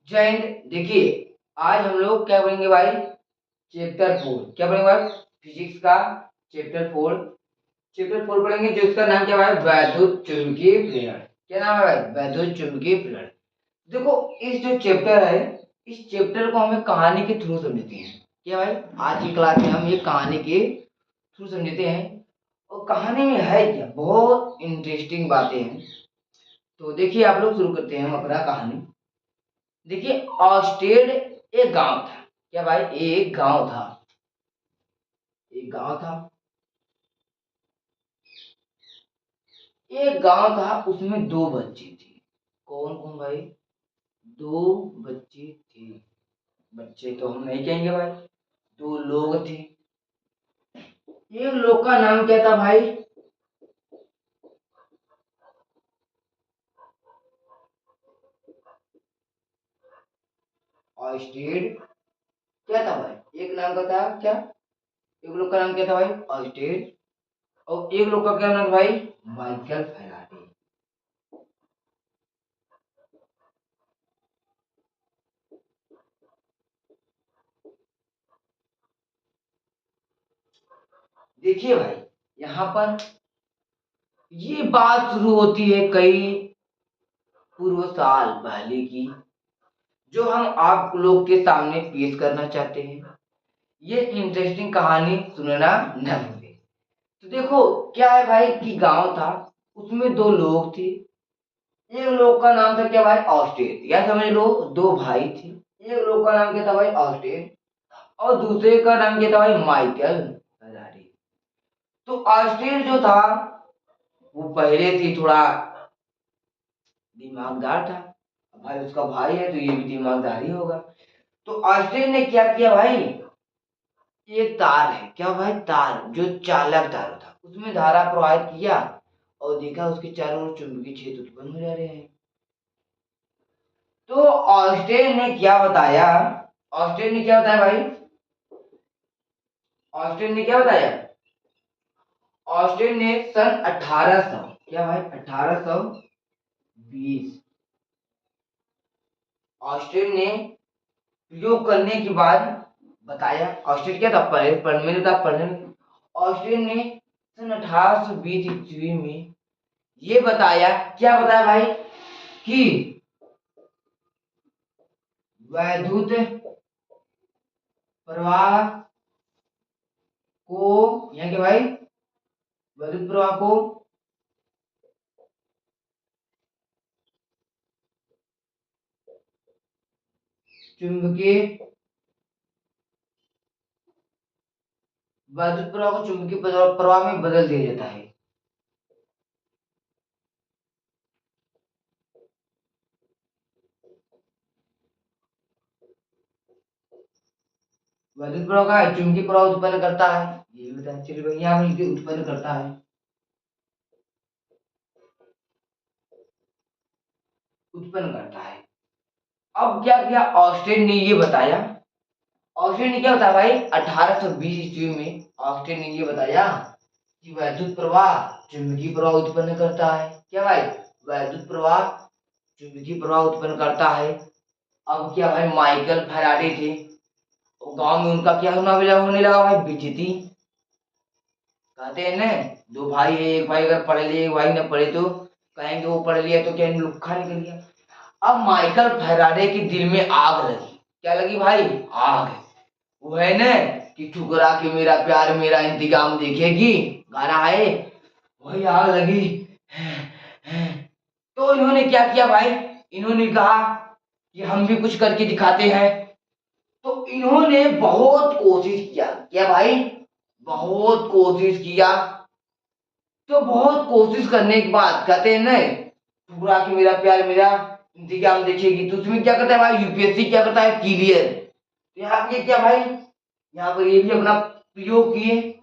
जय हिंद। देखिए, आज हम लोग क्या पढ़ेंगे भाई? चैप्टर 4। क्या पढ़ेंगे भाई? फिजिक्स का चैप्टर 4। चैप्टर 4 पढ़ेंगे, जो इसका नाम क्या भाई? वैद्युत चुंबकीय प्रेरण। क्या नाम है भाई? वैद्युत चुंबकीय प्रेरण। देखो, इस जो चैप्टर है, इस चैप्टर को हमें कहानी के थ्रू समझते हैं। क्या भाई? आज की क्लास में हम ये कहानी के थ्रू समझते हैं। और कहानी में है क्या, बहुत इंटरेस्टिंग बातें हैं। तो देखिए, आप लोग शुरू करते हैं हम अपना कहानी। देखिए, ऑस्टेड एक गांव था। क्या भाई? एक गांव था। एक गांव था। एक गांव था, उसमें दो बच्चे थे। कौन कौन भाई? दो बच्चे थे। बच्चे तो हम नहीं कहेंगे भाई, दो लोग थे। एक लोग का नाम क्या था भाई? ऑस्टेड। क्या था भाई? एक नाम का था क्या? एक लोग का नाम क्या था भाई? ऑस्टेड। और एक लोग का क्या नाम था भाई? Michael Faraday. देखिए भाई, यहाँ पर ये बात शुरू होती है कई पूर्व साल पहले की, जो हम आप लोग के सामने पेश करना चाहते हैं। ये इंटरेस्टिंग कहानी सुनना न भूले। तो देखो, क्या है भाई कि गांव था, उसमें दो लोग थे। एक लोग का नाम था क्या भाई? ऑस्टेड। या समझ लो, दो भाई थे। एक लोग का नाम क्या था भाई? ऑस्टेड। और दूसरे का नाम क्या था भाई? Michael Faraday. तो ऑस्टेड जो था, वो पहले से थोड़ा दिमागदार था। भाई उसका भाई है तो ये भी दिमागदार ही होगा। तो ऑस्टेड ने क्या किया भाई? एक तार है क्या भाई? तार जो चालक तार था, उसमें धारा प्रवाहित किया और देखा उसके चारों ओर चुंबकीय क्षेत्र उत्पन्न हो जा रहे हैं। तो ऑस्टेड ने क्या बताया? ऑस्टेड ने क्या बताया भाई? ऑस्टेड ने क्या बताया? ऑस्टेड ने सन 1800, क्या भाई? 1820 ऑस्टेड ने प्रयोग करने के बाद बताया। ऑस्टेड क्या था? पढ़ने में था, पढ़ने में। ऑस्टेड ने सन 1820 ईस्वी में ये बताया। क्या बताया भाई? कि वैद्युत प्रवाह को, यहाँ के भाई, वैद्युत प्रवाह को चुंबकीय वैद्युत प्रवाह को चुंबकीय प्रवाह में बदल दिया जाता है। वैद्युत प्रवाह का चुंबकीय प्रवाह उत्पन्न करता है, ये भी बताया। चलिए भाई, यहाँ पर लिखिए उत्पन्न करता है। उत्पन्न करता है। अब क्या किया ऑस्टेड ने? ये बताया। ऑस्टेड ने क्या बताया भाई? 1820 ईस्वी में ऑस्टेड ने ये बताया कि वैद्युत प्रवाह चुंबकीय प्रवाह उत्पन्न करता है। क्या भाई? वैद्युत प्रवाह चुंबकीय प्रवाह उत्पन्न करता है। अब क्या भाई, माइकल फैराडे थे, गांव में उनका क्या होने लगा भाई? बेइज्जती। कहते हैं ना, दो भाई है, एक भाई अगर पढ़े लिखे, एक भाई न पढ़े तो कहेंगे वो पढ़ लिया तो क्या लुक्खा निकल गया। अब माइकल फैराडे के दिल में आग लगी। क्या लगी भाई? आग। वो है ना कि ठुकरा के मेरा प्यार मेरा इंतजाम देखेगी, गाना है, वही आग लगी। तो इन्होंने क्या किया भाई? इन्होंने कहा कि हम भी कुछ करके दिखाते हैं। तो इन्होंने बहुत कोशिश किया। क्या भाई? बहुत कोशिश किया। तो बहुत कोशिश करने के बाद कहते हैं ना, ठुकरा के मेरा प्यार मेरा इंतजाम देखेगी, तो उसमें क्या करता है भाई? यूपीएससी क्या करता है? क्लियर। यहाँ ये क्या भाई? यहाँ पर ये भी अपना प्रयोग किए।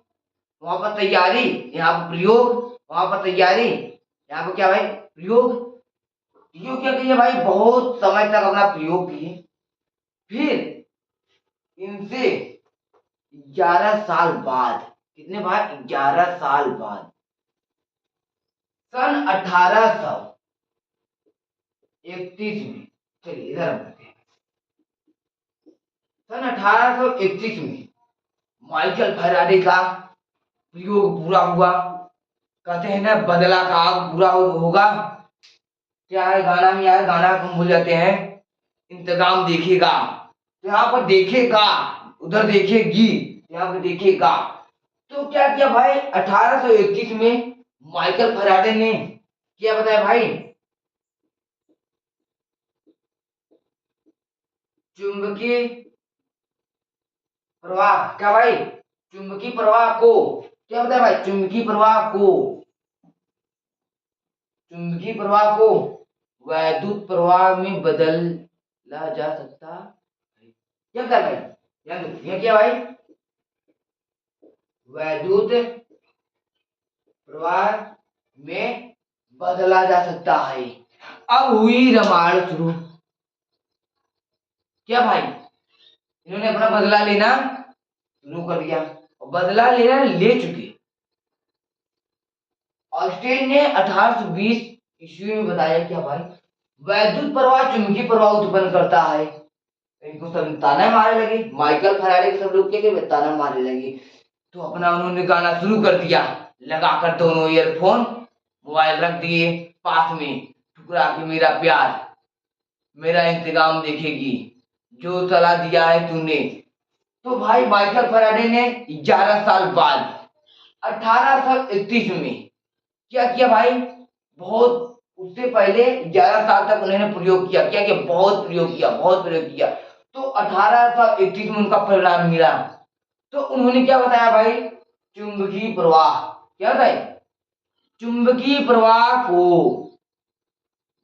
वहां पर तैयारी, यहाँ पर प्रयोग। वहां पर तैयारी, यहाँ पर क्या भाई? प्रयोग। प्रयोग क्या किया भाई? बहुत समय तक अपना प्रयोग किए। फिर इनसे 11 साल बाद, कितने भाई? 11 साल बाद, सन 1831 में, चलिए इधर हम करते हैं। सन 1831 में माइकल फैराडे का प्रयोग पूरा हुआ। कहते हैं ना, बदला का आग पूरा होगा। क्या है गाना में यार, गाना को भूल जाते हैं। इंतजाम देखेगा, तो यहाँ पर देखेगा, उधर देखेगी, यहाँ पर देखेगा। तो क्या किया भाई, 1831 में माइकल फैराडे ने क्या बताया भाई, चुंबकीय प्रवाह, क्या भाई, चुंबकीय प्रवाह को, क्या बताया भाई, चुंबकीय प्रवाह को, चुंबकीय प्रवाह को वैद्युत प्रवाह में बदला जा सकता है। क्या बताया भाई, यह क्या भाई, वैद्युत प्रवाह में बदला जा सकता है। अब हुई रामायण शुरू। क्या भाई, इन्होंने अपना बदला लेना शुरू कर दिया, और बदला लेना ले चुके। ऑस्टेन ने 1820 ईस्वी में बताया क्या भाई, वैद्युत प्रवाह चुंबकीय प्रवाह उत्पन्न करता है। इनको सब ताना मारने लगे, माइकल फैराडे के सब लोग क्या ताना मारने लगे। तो अपना उन्होंने गाना शुरू कर दिया, लगाकर दोनों ईयरफोन, मोबाइल रख दिए पास में, ठुकरा के मेरा प्यार, मेरा इंतजाम देखेगी, जो सलाह दिया है तूने। तो भाई माइकल फैराडे ने 11 साल बाद 1831 में क्या किया भाई, बहुत उससे पहले 11 साल तक उन्होंने प्रयोग किया, क्या किया, बहुत प्रयोग किया, बहुत प्रयोग किया। तो 1831 में उनका परिणाम मिला। तो उन्होंने क्या बताया भाई, चुंबकीय प्रवाह, क्या बताया, चुंबकीय प्रवाह को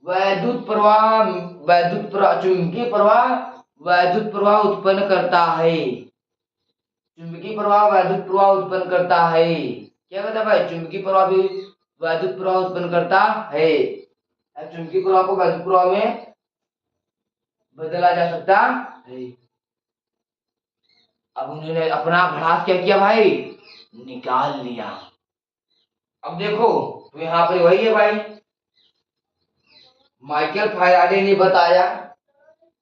वैद्युत प्रवाह, चुंबकीय प्रवाह वैद्युत प्रवाह उत्पन्न करता है। चुंबकीय प्रवाह वैद्युत प्रवाह उत्पन्न करता है। क्या कहता है भाई, चुंबकीय प्रवाह भी वैद्युत प्रवाह उत्पन्न करता है। चुंबकीय प्रवाह को वैद्युत प्रवाह में बदला जा सकता है। अब उन्होंने अपना भड़ास क्या किया भाई, निकाल लिया। अब देखो, तो यहाँ पे वही है भाई, माइकल फैराडे ने बताया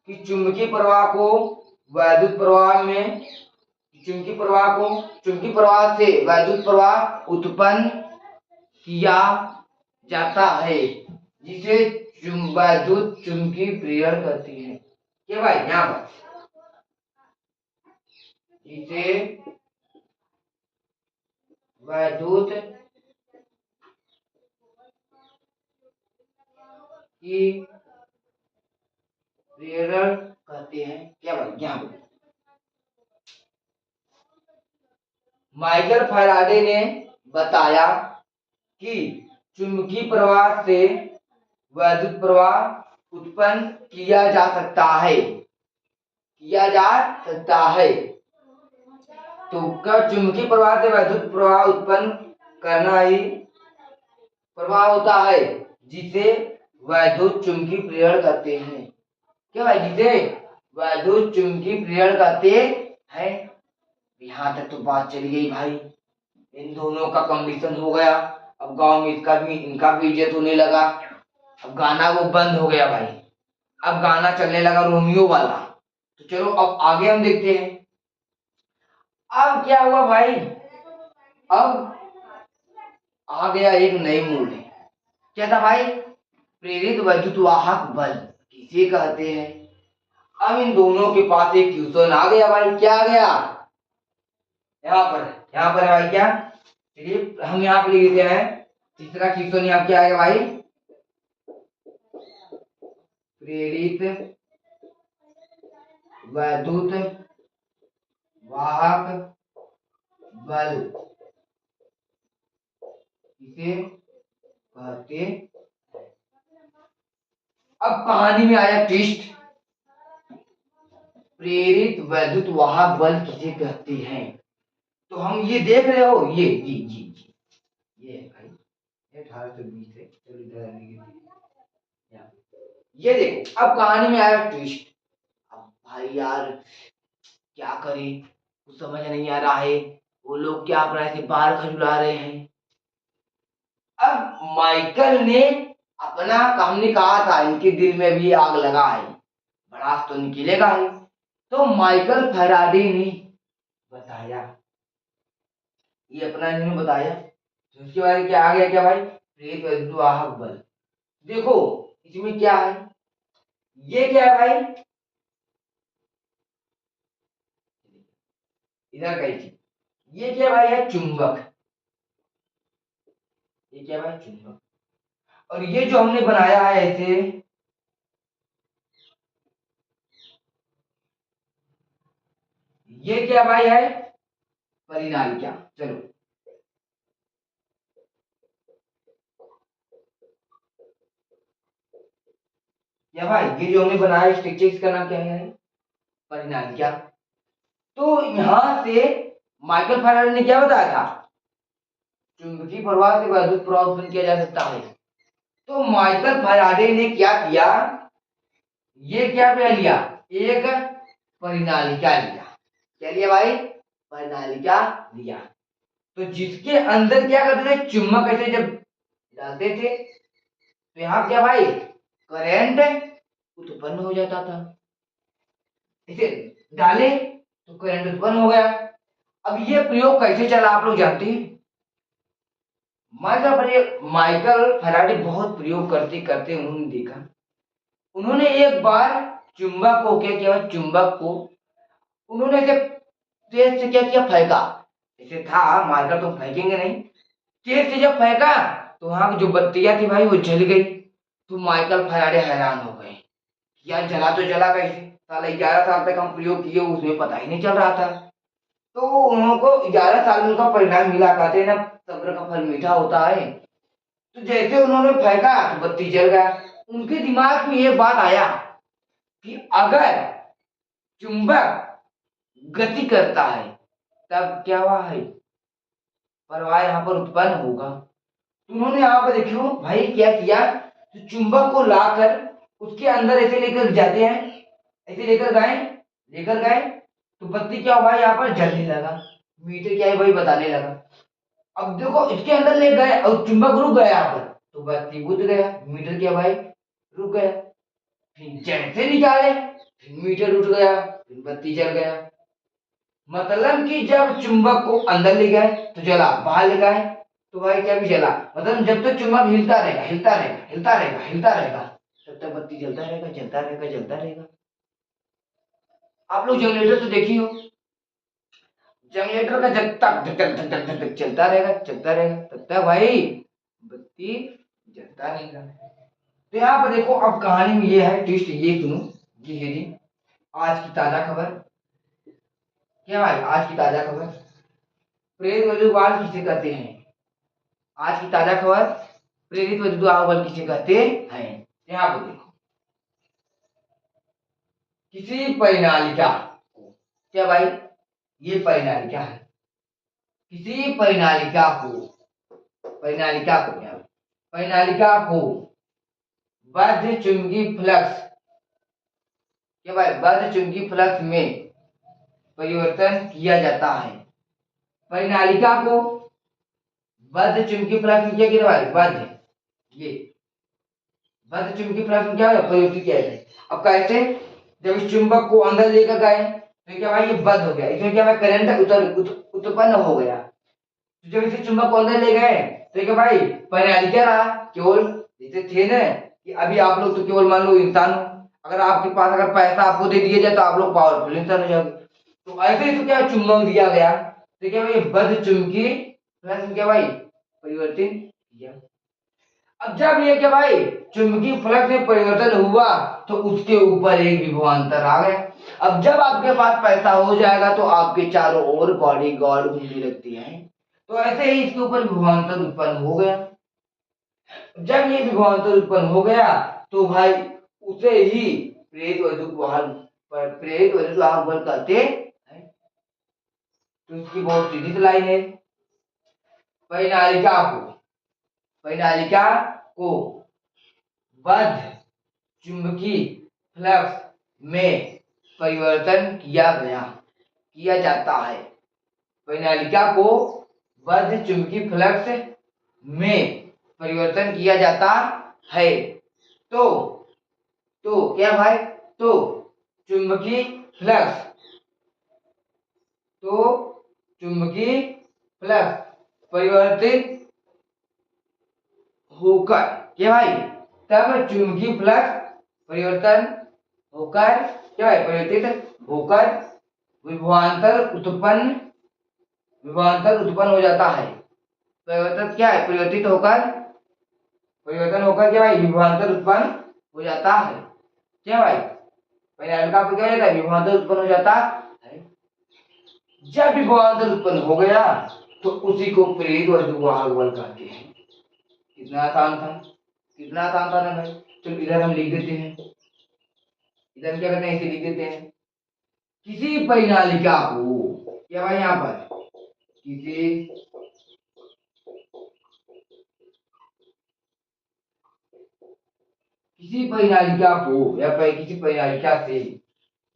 कि चुंबकीय प्रवाह को वैद्युत प्रवाह में, चुंबकीय प्रवाह से वैद्युत प्रवाह उत्पन्न किया जाता है, जिसे वैद्युत चुंबकीय प्रेरण कहती है। क्या भाई, यहाँ पर इसे वैद्युत की प्रेरण कहते हैं। क्या भाई, यहाँ पर माइकल फैराडे ने बताया कि चुंबकीय प्रवाह से वैद्युत प्रवाह उत्पन्न किया जा सकता है, किया जा सकता है। तो क्या, चुंबकीय प्रवाह से वैद्युत प्रवाह उत्पन्न करना ही प्रवाह होता है, जिसे वैद्युत चुंबकीय प्रेरण कहते हैं। क्या भाई, जिसे वैद्युत चुंबकीय प्रेरण कहते हैं। यहाँ तक तो बात चली गई भाई, इन दोनों का कॉम्बिनेशन हो गया। अब गांव में इनका भी इज्जत होने लगा। अब गाना वो बंद हो गया भाई, अब गाना चलने लगा रोमियो वाला। तो चलो अब आगे हम देखते हैं। अब क्या हुआ भाई, अब आ गया एक नई मूल। क्या था भाई, प्रेरित वैद्युत वाहक बल किसे कहते हैं। अब इन दोनों के पास एक क्वेश्चन आ गया भाई। क्या आ गया, यहाँ पर है भाई, क्या, चलिए हम यहाँ पे लिख देते हैं। तीसरा क्वेश्चन यहाँ क्या आएगा भाई, प्रेरित वैद्युत वाहक बल किसे कहते। अब कहानी में आया ट्विस्ट, प्रेरित वैद्युत वाहक बल किसे कहते हैं। तो हम ये देख रहे हो, ये जी जी जी, ये है भाई, 1820 है। चलो इधर ये देखो, अब कहानी में आया ट्विस्ट। अब भाई यार क्या करें, कुछ समझ नहीं आ रहा है। वो लोग क्या अपना ऐसे बाल खजुला रहे हैं। अब माइकल ने अपना, हमने कहा था इनके दिल में भी आग लगा है, भड़ास तो निकलेगा ही। तो माइकल फैराडे ने बताया, ये अपना इन्होंने बताया। तो उसके बाद क्या आ गया, क्या भाई, प्रेरित वैद्युतवाहक बल। देखो इसमें क्या है, ये क्या है भाई, इधर कही थी, ये क्या भाई है, चुंबक, ये क्या भाई, चुंबक। और ये जो हमने बनाया है ऐसे, ये क्या भाई है, परिनालिका। चलो, क्या भाई, ये जो हमने बनाया स्ट्रक्चर, इसका नाम क्या है, परिनालिका। तो यहां से माइकल फैराडे ने क्या बताया था, चुंबकीय प्रवाह से वैद्युत प्रवाह उत्पन्न किया जा सकता है। तो माइकल फैराडे ने क्या किया, ये क्या पे लिया, एक परिनालिका लिया। क्या लिया भाई, परिनालिका लिया। तो जिसके अंदर क्या करते थे, चुम्बक ऐसे जब डालते थे तो यहाँ क्या भाई, करंट उत्पन्न हो जाता था। इसे डाले तो करंट उत्पन्न हो गया। अब ये प्रयोग कैसे चला आप लोग जानते हैं। माइकल फैराडे बहुत प्रयोग करते करते उन्होंने देखा, उन्होंने एक बार चुंबक को क्या किया, चुंबक को उन्होंने ऐसे तेज से क्या किया, फेंका। ऐसे था मारकर तो फेंकेंगे नहीं, तेज से जब फेंका तो वहां की जो बत्तियां थी भाई वो जल गई। तो माइकल फैराडे हैरान हो गए, यार जला तो जला कैसे, साला 11 साल तक हम प्रयोग किए उसमें पता ही नहीं चल रहा था। तो उनको 11 साल में उनका परिणाम मिला, कहते हैं ना सब्र का फल मीठा होता है। तो जैसे उन्होंने फेंका तो बत्ती जल गया। उनके दिमाग में ये बात आया कि अगर चुंबक गति करता है तब क्या हुआ है, प्रवाह यहाँ पर उत्पन्न होगा। तो उन्होंने यहाँ पर देखियो भाई क्या किया, तो चुंबक को लाकर उसके अंदर ऐसे लेकर जाते हैं, ऐसे लेकर गए तो बत्ती क्या हुआ, यहाँ पर जलने लगा। मीटर क्या है भाई, बताने लगा। अब देखो इसके अंदर ले गए और चुंबक रुक गया यहाँ पर, तो बत्ती बुझ गया, मीटर क्या भाई, रुक गया। फिर जैसे निकाले फिर मीटर उठ गया, फिर बत्ती जल गया। मतलब कि जब चुंबक को अंदर ले गए तो जला, बाहर ले गए तो भाई क्या भी जला। मतलब जब तक चुंबक हिलता रहेगा, हिलता रहेगा, हिलता रहेगा, हिलता रहेगा, तब तक बत्ती जलता रहेगा, जलता रहेगा, जलता रहेगा। आप लोग जनरेटर तो देखी हो, जनरेटर का जब तक धक धक धक धक धक धक चलता रहेगा, चलता रहेगा, तब तक भाई बत्ती जलता रहेगा। तो यहाँ पर देखो, अब कहानी में ये है ट्विस्ट, ये सुनो। ये है जी आज की ताजा खबर। क्या भाई, आज की ताजा खबर, प्रेरित वैद्युत बल किसे कहते हैं। आज की ताजा खबर, प्रेरित वैद्युत बल किसे कहते हैं। यहाँ पर देखो, किसी परिनालिका को, क्या भाई, ये परिनालिका है, किसी परिनालिका को, परिनालिका को क्या, परिनालिका को बद्ध चुंबकीय फ्लक्स, क्या भाई, बद्ध चुंबकीय फ्लक्स में परिवर्तन किया जाता है। परिनालिका को बद्ध चुंबकीय फ्लक्स में क्या किया भाई, बद्ध, ये बद्ध चुंबकीय फ्लक्स में क्या है, परिवर्तित किया जाता है। अब कैसे, जब इस चुंबक को अंदर लेकर गए तो क्या भाई, ये बंद हो गया, इसमें क्या भाई करंट उत्पन्न हो गया। तो जब इसे चुंबक को अंदर ले गए तो क्या भाई, परिणाली क्या रहा, केवल जैसे थे ना कि अभी आप लोग तो केवल मान लो इंसान हो, अगर आपके पास अगर पैसा आपको दे दिया जाए तो आप लोग पावरफुल इंसान हो जाओगे। तो ऐसे ही तो क्या चुंबक दिया गया, तो क्या भाई बद्ध चुंबकीय फ्लक्स में क्या भाई परिवर्तित किया। अब जब ये क्या भाई चुंबकीय फ्लक्स में परिवर्तन हुआ तो उसके ऊपर एक विभवांतर आ गया। अब जब आपके पास पैसा हो जाएगा तो आपके चारों ओर बॉडी गार्ड घूमने लगती है। तो ऐसे ही इसके ऊपर विभवांतर उत्पन्न हो गया। जब ये विभवांतर उत्पन्न हो गया तो भाई उसे ही प्रेरित वैद्युत वाहन, प्रेरित वैद्युत वाहक बल कहते हैं। तो इसकी बहुत सीधी सी लाइन है, परिनालिका को, परिनालिका को बद्ध चुंबकीय फ्लक्स में परिवर्तन किया जाता है। परिनालिका को बद्ध चुंबकीय फ्लक्स में परिवर्तन किया जाता है। तो क्या भाई, तो चुंबकीय फ्लक्स, तो चुंबकीय फ्लक्स परिवर्तित होकर, क्या भाई, तब चुंबकीय फ्लक्स परिवर्तन होकर, क्या भाई, परिवर्तित होकर विभवांतर उत्पन्न हो जाता है। परिवर्तन क्या है, परिवर्तन होकर क्या भाई, विभवांतर उत्पन्न हो जाता है। क्या भाई, पहले हल्का पे क्या हो जाता है, विभवांतर उत्पन्न हो जाता है। जब विभवांतर उत्पन्न हो गया तो उसी को प्रेरित वैद्युतवाहक बल कहते हैं। कितना आसान था, कितना आसान था ना भाई। चलो इधर हम लिख देते हैं, इधर क्या करते हैं, इसे लिख देते हैं। किसी परिनालिका को, क्या भाई, यहाँ पर किसी परिनालिका को या किसी परिनालिका से,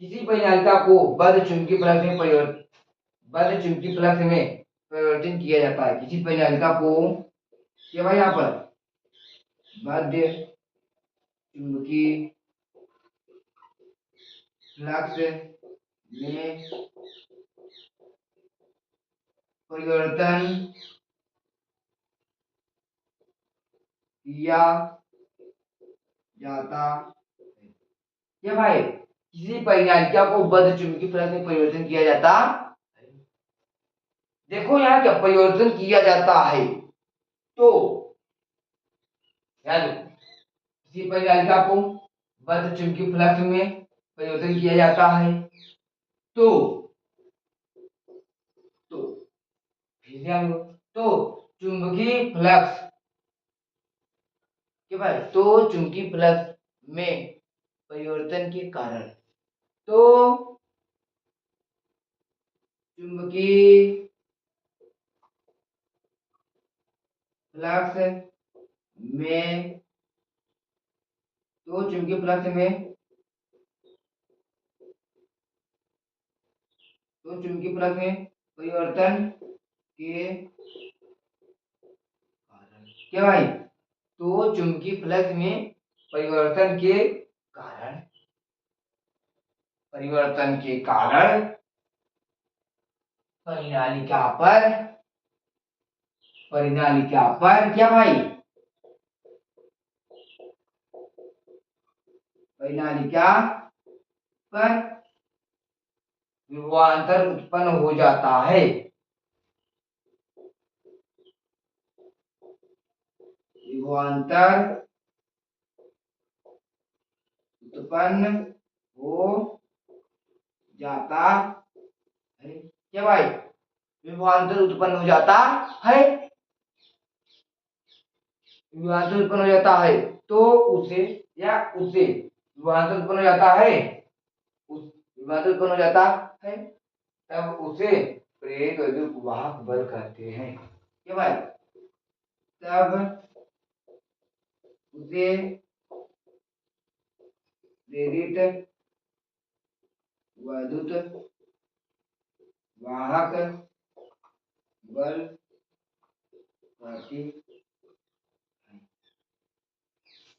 किसी परिनालिका को बद्ध चुंबकीय फ्लक्स में परिवर्तन किया जाता है। किसी परिनालिका को, क्या भाई, यहाँ पर बद्ध चुंबकीय फ्लक्स में परिवर्तन किया जाता है। क्या भाई, किसी परिनालिका को बद्ध चुंबकीय फ्लक्स में परिवर्तन किया जाता है। देखो यहाँ क्या परिवर्तन किया जाता है, तो याद रखो, किसी परिनालिका को बद्ध चुंबकीय फ्लक्स में परिवर्तन किया जाता है, तो फिर ध्यान दो, तो चुंबकीय फ्लक्स, क्या भाई, तो चुंबकीय फ्लक्स में परिवर्तन के कारण, तो चुंबकीय फ्लक्स में, तो चुंबकीय फ्लक्स में, तो चुंबकीय फ्लक्स में परिवर्तन के कारण, क्या भाई, तो चुंबकीय फ्लक्स में परिवर्तन के कारण, परिनालिका पर, क्या भाई, परिनालिका पर विभवांतर उत्पन्न हो जाता है। विभवांतर उत्पन्न हो जाता है, क्या भाई, विभवांतर उत्पन्न हो जाता है, विभवांतर उत्पन्न हो जाता है, तो उसे, या उसे विभवांतर उत्पन्न हो जाता है, उस विभवांतर उत्पन्न हो जाता है, तब उसे प्रेरित वैद्युतवाहक बल कहते हैं। क्या भाई, तब उसे प्रेरित वैद्युत वाहक बल कहते हैं।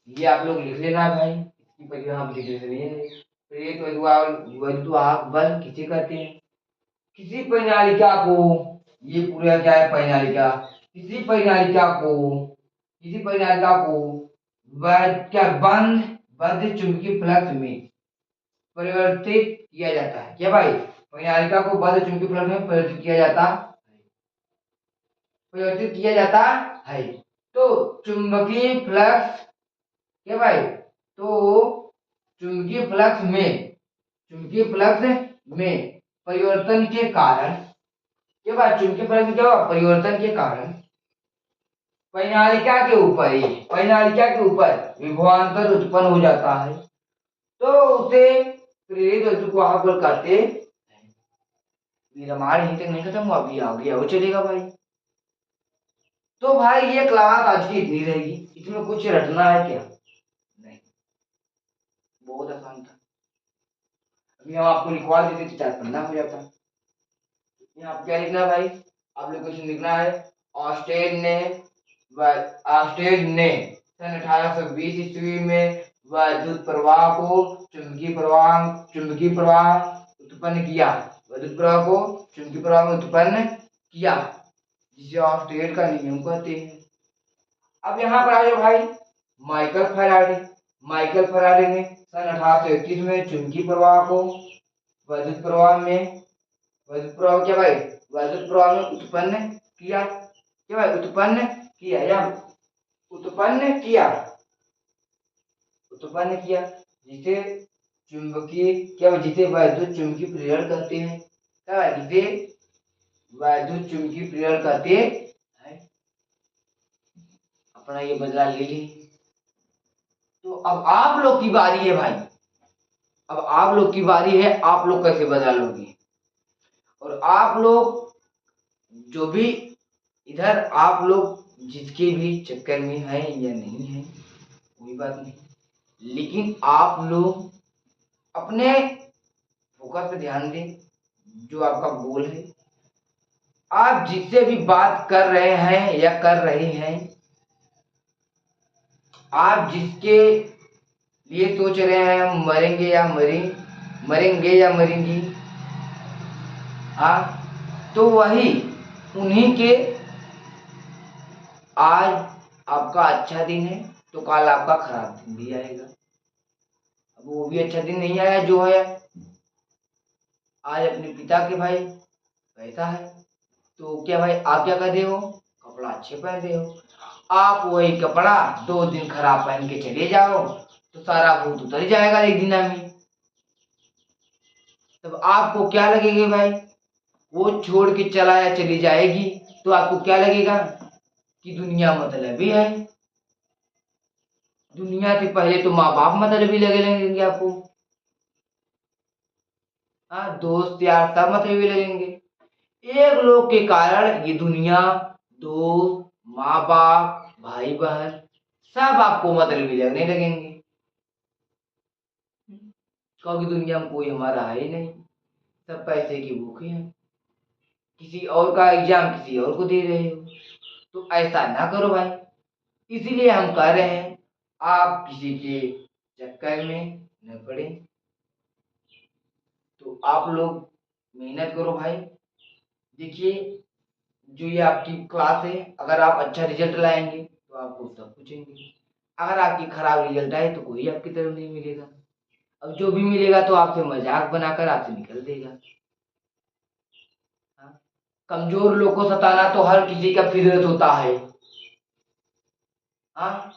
ये आप लोग लिख लेना भाई, इसकी परिभाषा आप लिख लेनी है। प्रेरित वैद्युतवाहक बल किसे कहते हैं? किसी परिनालिका को, ये पूरा क्या है, परिनालिका, किसी परिनालिका को क्या बंद बद्ध चुंबकीय फ्लक्स में परिवर्तित किया जाता है। क्या भाई, परिनालिका को बद्ध चुंबकीय फ्लक्स में परिवर्तित किया जाता है, तो चुंबकीय फ्लक्स, क्या भाई, तो चुंबकीय फ्लक्स में परिवर्तन के कारण, क्या भाई, चुंबकीय फ्लक्स में क्या हुआ, परिवर्तन के कारण परिनालिका के ऊपर विभवांतर उत्पन्न हो जाता है, तो उसे प्रेरित वैद्युतवाहक बल कहते हैं। फिर हमारे यहीं तक नहीं खत्म हुआ, अभी आगे और चलेगा भाई। तो भाई ये क्लास आज की इतनी रहेगी, इसमें कुछ रटना है क्या? नहीं, बहुत आसान था। अभी हम आपको लिखवा देते तो 4 पन्ना हो जाता। यहाँ पे क्या लिखना है भाई, आप लोग क्वेश्चन लिखना है, ऑस्टेड ने सन 1820 ईस्वी में विद्युत प्रवाह को चुंबकीय प्रवाह उत्पन्न किया, विद्युत प्रवाह को चुंबकीय प्रवाह में उत्पन्न किया, जिसे ऑस्टेट का नियम कहते हैं। अब यहाँ पर आ जाओ भाई, माइकल फैराडे। माइकल फैराडे ने सन 1831 में चुंबकीय प्रवाह को विद्युत प्रवाह में, विद्युत प्रवाह क्या भाई, विद्युत प्रवाह में उत्पन्न किया, क्या भाई, उत्पन्न किया या उत्पन्न किया, उत्पन्न किया, जिसे चुंबकीय क्या, जिसे वैद्युत चुंबकीय प्रेरण कहते हैं, क्या है, जिसे वैद्युत चुंबकीय प्रेरण कहते हैं। अपना ये बदला ले ली। तो अब आप लोग की बारी है भाई, अब आप लोग की बारी है, आप लोग कैसे बदला लोगे। और आप लोग जो भी इधर, आप लोग जिसके भी चक्कर में हैं या नहीं है कोई बात नहीं, लेकिन आप लोग अपने फोकस पे ध्यान दें, जो आपका गोल है। आप जिससे भी बात कर रहे हैं या कर रही हैं, आप जिसके लिए सोच रहे हैं हम मरेंगे या मरेंगे या मरेंगी, हाँ, तो वही उन्हीं के आज आपका अच्छा दिन है तो कल आपका खराब दिन भी आएगा। अब वो भी अच्छा दिन नहीं आया जो है, आज अपने पिता के भाई पैसा है तो क्या भाई, आप क्या कर रहे हो, कपड़ा अच्छे पहन रहे हो, आप वही कपड़ा 2 दिन खराब पहन के चले जाओ तो सारा भूत उतर जाएगा एक दिन में। तब आपको क्या लगेगा भाई, वो छोड़ के चला या चली जाएगी तो आपको क्या लगेगा कि दुनिया मतलबी है। दुनिया से पहले तो माँ बाप मतलबी लगेंगे आपको, हाँ, दोस्त यार सब मतलबी लगेंगे। एक लोग के कारण ये दुनिया, दोस्त, माँ बाप, भाई बहन सब आपको मतलबी लगने लगेंगे, क्योंकि दुनिया में कोई हमारा है ही नहीं, सब पैसे की भूखे हैं, किसी और का एग्जाम किसी और को दे रहे हो। तो ऐसा ना करो भाई, इसीलिए हम कह रहे हैं आप किसी के चक्कर में न पड़े। तो आप लोग मेहनत करो भाई। देखिए, जो ये आपकी क्लास है, अगर आप अच्छा रिजल्ट लाएंगे तो आपको सब पूछेंगे, अगर आपकी खराब रिजल्ट आए तो कोई आपकी तरफ नहीं मिलेगा। अब जो भी मिलेगा तो आपसे मजाक बनाकर आपसे निकल देगा। हाँ? कमजोर लोग को सताना तो हर किसी का फितरत होता है। हाँ,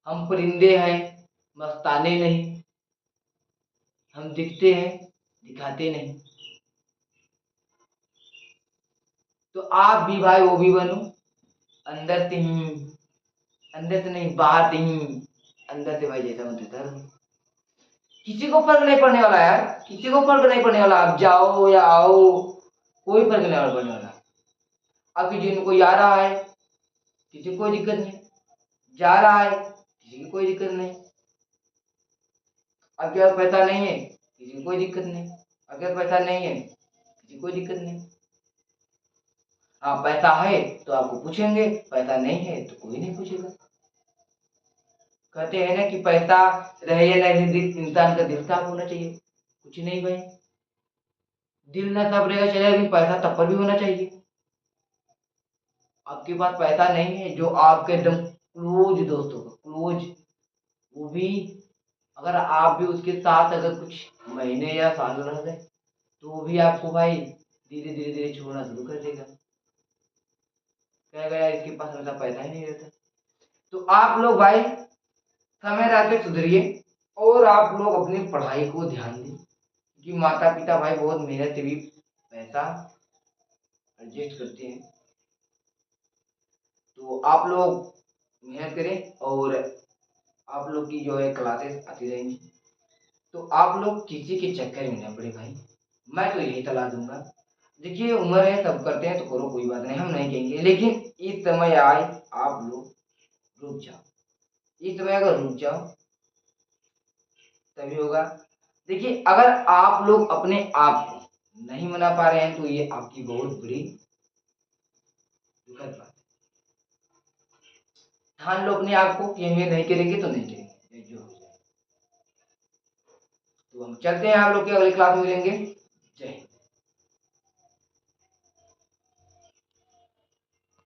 हम परिंदे हैं, मस्ताने नहीं, हम दिखते हैं दिखाते नहीं। तो आप भी भाई वो भी बनो, अंदर से ही, अंदर से नहीं बाहर से ही, अंदर से भाई जैसा मन तैसा रहो। किसी को फर्क नहीं पड़ने वाला यार, किसी को फर्क नहीं पड़ने वाला, आप जाओ या आओ, कोई फर्क नहीं पड़ने वाला। आपकी जिन कोई आ रहा है किसी को कोई दिक्कत नहीं, जा रहा है किसी की कोई दिक्कत नहीं, आपके पास पैसा नहीं है किसी को कोई दिक्कत नहीं, आपके पास पैसा नहीं है किसी को कोई दिक्कत नहीं। हाँ, पैसा है तो आपको पूछेंगे, पैसा नहीं है तो कोई नहीं पूछेगा। कहते हैं ना कि पैसा रहे या नहीं रहे, इंसान का दिल साफ होना चाहिए। कुछ नहीं भाई, दिल ना साफ रहेगा चलेगा, लेकिन पैसा तब पर भी होना चाहिए। आपके पास पैसा नहीं है, जो आपके एकदम क्लोज दोस्त होगा, क्लोज, वो भी अगर आप भी उसके साथ अगर कुछ महीने या साल रह गए तो वो भी आपको भाई धीरे धीरे धीरे छोड़ना शुरू कर देगा, कहेगा यार इसके पास मतलब पैसा ही नहीं रहता। तो आप लोग भाई समय रहते सुधरिए और आप लोग अपनी पढ़ाई को ध्यान दें, क्योंकि माता पिता भाई बहुत मेहनत से भी पैसा एडजस्ट करते हैं। तो आप लोग मेहनत करें और आप लोग की जो है क्लासेस आती रहेंगी, तो आप लोग किसी के चक्कर में ना पड़े भाई, मैं तो यही सलाह दूंगा। देखिए, उम्र है सब करते हैं तो करो, कोई बात नहीं, हम नहीं कहेंगे, लेकिन इस समय आए आप लोग रुक जाओ, इस समय अगर रुक जाओ तभी होगा। देखिए, अगर आप लोग अपने आप को नहीं मना पा रहे हैं तो ये आपकी बहुत बड़ी दुखद बात है। ठान लो अपने आप को कि हम ये नहीं करेंगे तो नहीं करेंगे, जो हो जाए। तो हम चलते हैं, आप लोग के अगले क्लास में मिलेंगे। जय हिंद।